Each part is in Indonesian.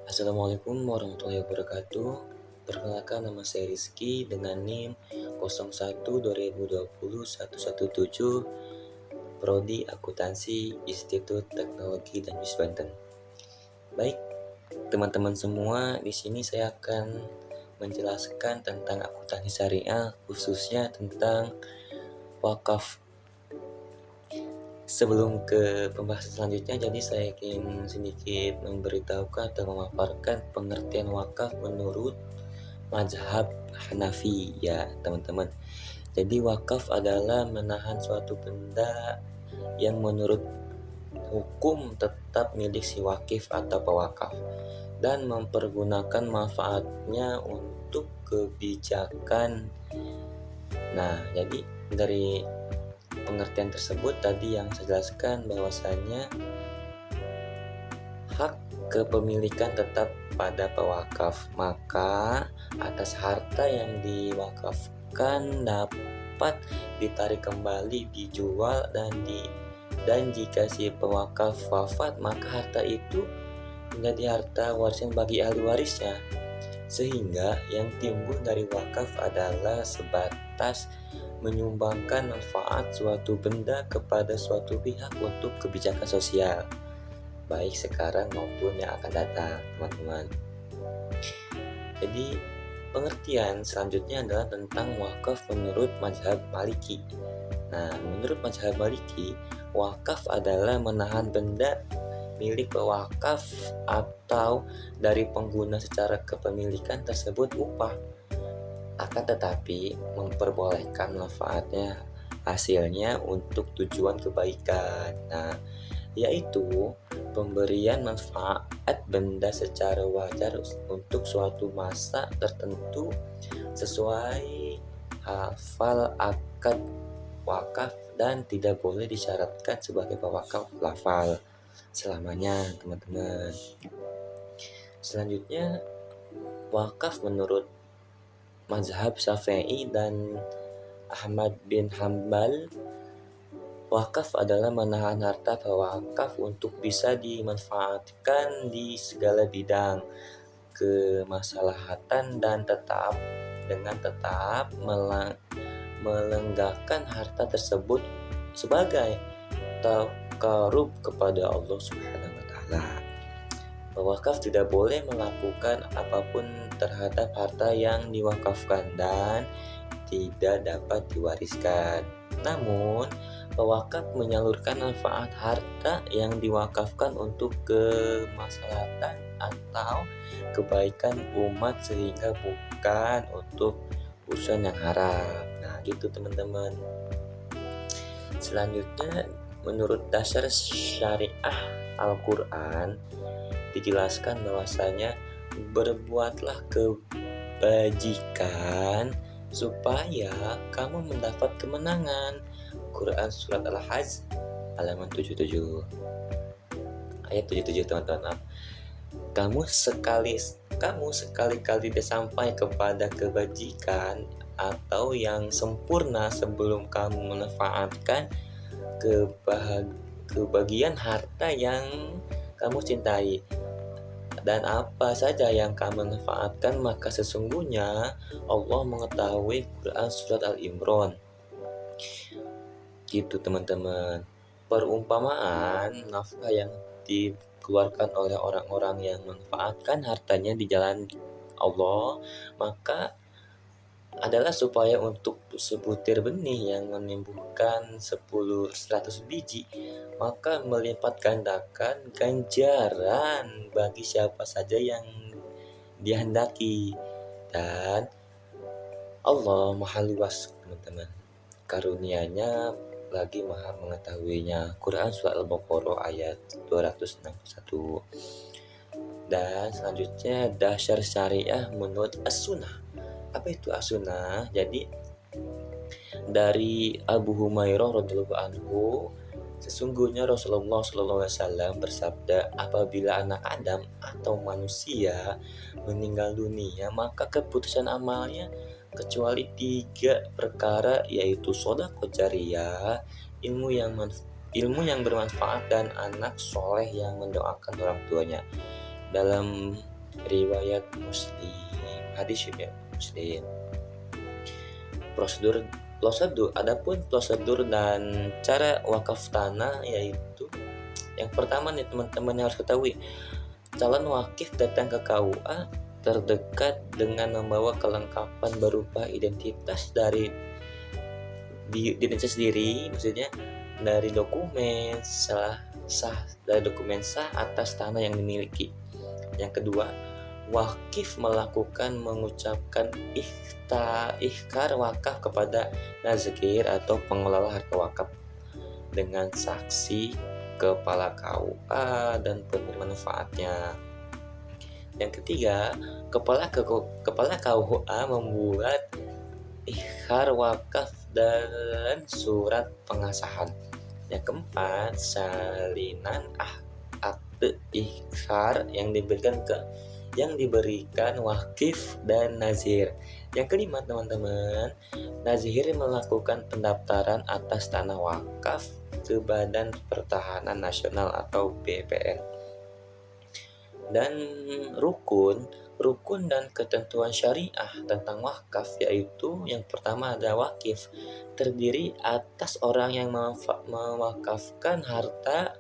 Assalamualaikum warahmatullahi wabarakatuh. Perkenalkan, nama saya Rizky dengan NIM 01 2020 117, Prodi Akuntansi Institut Teknologi dan Bisnis Banten. Baik, teman-teman semua, di sini saya akan menjelaskan tentang akuntansi syariah, khususnya tentang wakaf. Sebelum ke pembahasan selanjutnya, jadi saya ingin sedikit memberitahukan atau memaparkan pengertian wakaf menurut mazhab Hanafi ya teman-teman. Jadi wakaf adalah menahan suatu benda yang menurut hukum tetap milik si wakif atau pewakaf dan mempergunakan manfaatnya untuk kebijakan. Nah, jadi dari pengertian tersebut tadi yang saya jelaskan bahwasanya hak kepemilikan tetap pada pewakaf, maka atas harta yang diwakafkan dapat ditarik kembali, dijual dan jika si pewakaf wafat, maka harta itu menjadi harta warisan bagi ahli warisnya. Sehingga yang timbul dari wakaf adalah sebatas menyumbangkan manfaat suatu benda kepada suatu pihak untuk kebijakan sosial, baik sekarang maupun yang akan datang, teman-teman. Jadi pengertian selanjutnya adalah tentang wakaf menurut mazhab Maliki. Nah, menurut mazhab Maliki, wakaf adalah menahan benda milik pewakaf atau dari pengguna secara kepemilikan tersebut upah, akan tetapi memperbolehkan manfaatnya hasilnya untuk tujuan kebaikan. Nah, yaitu pemberian manfaat benda secara wajar untuk suatu masa tertentu sesuai hafal akad wakaf dan tidak boleh disyaratkan sebagai pewakaf lafal selamanya, teman-teman. Selanjutnya, wakaf menurut mazhab Syafi'i dan Ahmad bin Hambal, wakaf adalah menahan harta pewakaf untuk bisa dimanfaatkan di segala bidang kemaslahatan dan tetap melenggakan harta tersebut sebagai taqarrub kepada Allah Subhanahu wa taala. Pewakaf tidak boleh melakukan apapun terhadap harta yang diwakafkan dan tidak dapat diwariskan. Namun, pewakaf menyalurkan manfaat harta yang diwakafkan untuk kemaslahatan atau kebaikan umat sehingga bukan untuk urusan yang haram. Nah, gitu teman-teman. Selanjutnya, menurut dasar syariah Al-Quran dijelaskan bahwasanya berbuatlah kebajikan supaya kamu mendapat kemenangan. Quran surat Al-Hajj halaman 77 ayat 77, teman-teman. Kamu sekali-kali tidak sampai kepada kebajikan atau yang sempurna sebelum kamu memanfaatkan kebagian harta yang kamu cintai. Dan apa saja yang kamu manfaatkan, maka sesungguhnya Allah mengetahui. Quran surat Al-Imran. Gitu teman-teman. Perumpamaan nafkah yang dikeluarkan oleh orang-orang yang memanfaatkan hartanya di jalan Allah, maka adalah supaya untuk sebutir benih yang menumbuhkan 100 biji, maka melipat gandakan ganjaran bagi siapa saja yang dihendaki. Dan Allah maha luas, teman-teman, karunia-Nya lagi maha mengetahuinya. Quran surat Al-Baqarah ayat 261. Dan selanjutnya, dasar syariah menurut as-sunnah. Apa itu as-sunnah? Jadi dari Abu Humairah radhiyallahu anhu, sesungguhnya Rasulullah SAW bersabda, apabila anak Adam atau manusia meninggal dunia, maka keputusan amalnya kecuali 3 perkara, yaitu shadaqah jariyah, ilmu yang bermanfaat, dan anak soleh yang mendoakan orang tuanya. Dalam riwayat Muslim, hadis riwayat Muslim. Prosedur prosedur adapun prosedur dan cara wakaf tanah yaitu yang pertama nih teman-teman yang harus ketahui, calon wakif datang ke KUA terdekat dengan membawa kelengkapan berupa identitas diri, maksudnya dari dokumen dari dokumen sah atas tanah yang dimiliki. Yang kedua, wakif mengucapkan ikhtar wakaf kepada nazkir atau pengelola harta wakaf dengan saksi kepala KUA dan penerima manfaatnya. Yang ketiga, kepala KUA membuat ikhtar wakaf dan surat pengasahan. Yang keempat, salinan akte ikhtar yang diberikan wakif dan nazir. Yang kelima teman-teman, nazir melakukan pendaftaran atas tanah wakaf ke Badan Pertahanan Nasional atau BPN. Dan rukun dan ketentuan syariah tentang wakaf yaitu yang pertama ada wakif, terdiri atas orang yang mewakafkan harta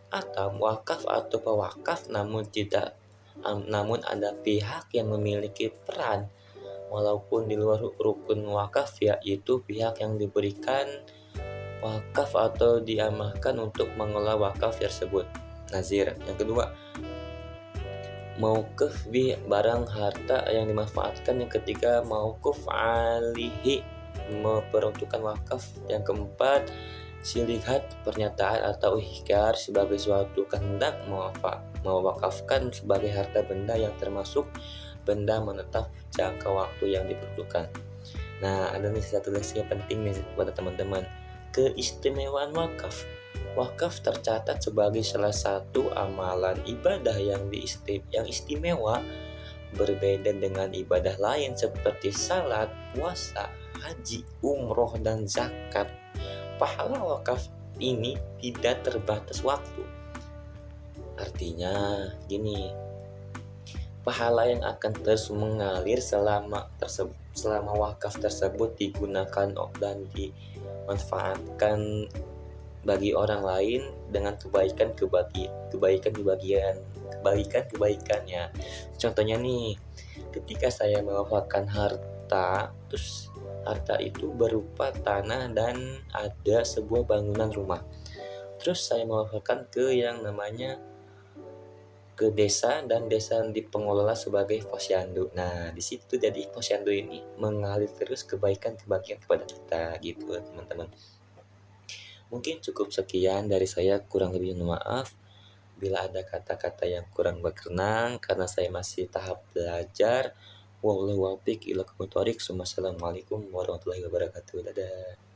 atau wakaf atau pewakaf namun ada pihak yang memiliki peran walaupun di luar rukun wakaf, yaitu pihak yang diberikan wakaf atau diamanahkan untuk mengelola wakaf tersebut, nazir. Yang kedua, mauquf bi barang harta yang dimanfaatkan. Yang ketiga, mauquf alihi memperuntukkan wakaf. Yang keempat, silihat pernyataan atau ikhtiar sebagai suatu kehendak mewakafkan sebagai harta benda yang termasuk benda menetap jangka waktu yang diperlukan. Nah, ada nih satu lesson yang penting nih kepada teman-teman. Keistimewaan wakaf. Wakaf tercatat sebagai salah satu amalan ibadah yang istimewa, berbeda dengan ibadah lain seperti salat, puasa, haji, umroh, dan zakat. Pahala wakaf ini tidak terbatas waktu. Artinya gini, pahala yang akan terus mengalir selama wakaf tersebut digunakan dan dimanfaatkan bagi orang lain dengan kebaikannya. Contohnya nih, ketika saya mewakafkan harta, terus harta itu berupa tanah dan ada sebuah bangunan rumah. Terus saya mewakafkan ke desa, dan desa dipengelola sebagai posyandu. Nah, di situ jadi posyandu ini mengalir terus kebaikan kepada kita gitu, teman-teman. Mungkin cukup sekian dari saya, kurang lebih mohon maaf bila ada kata-kata yang kurang berkenan karena saya masih tahap belajar. Wassalamualaikum warahmatullahi wabarakatuh. Dadah.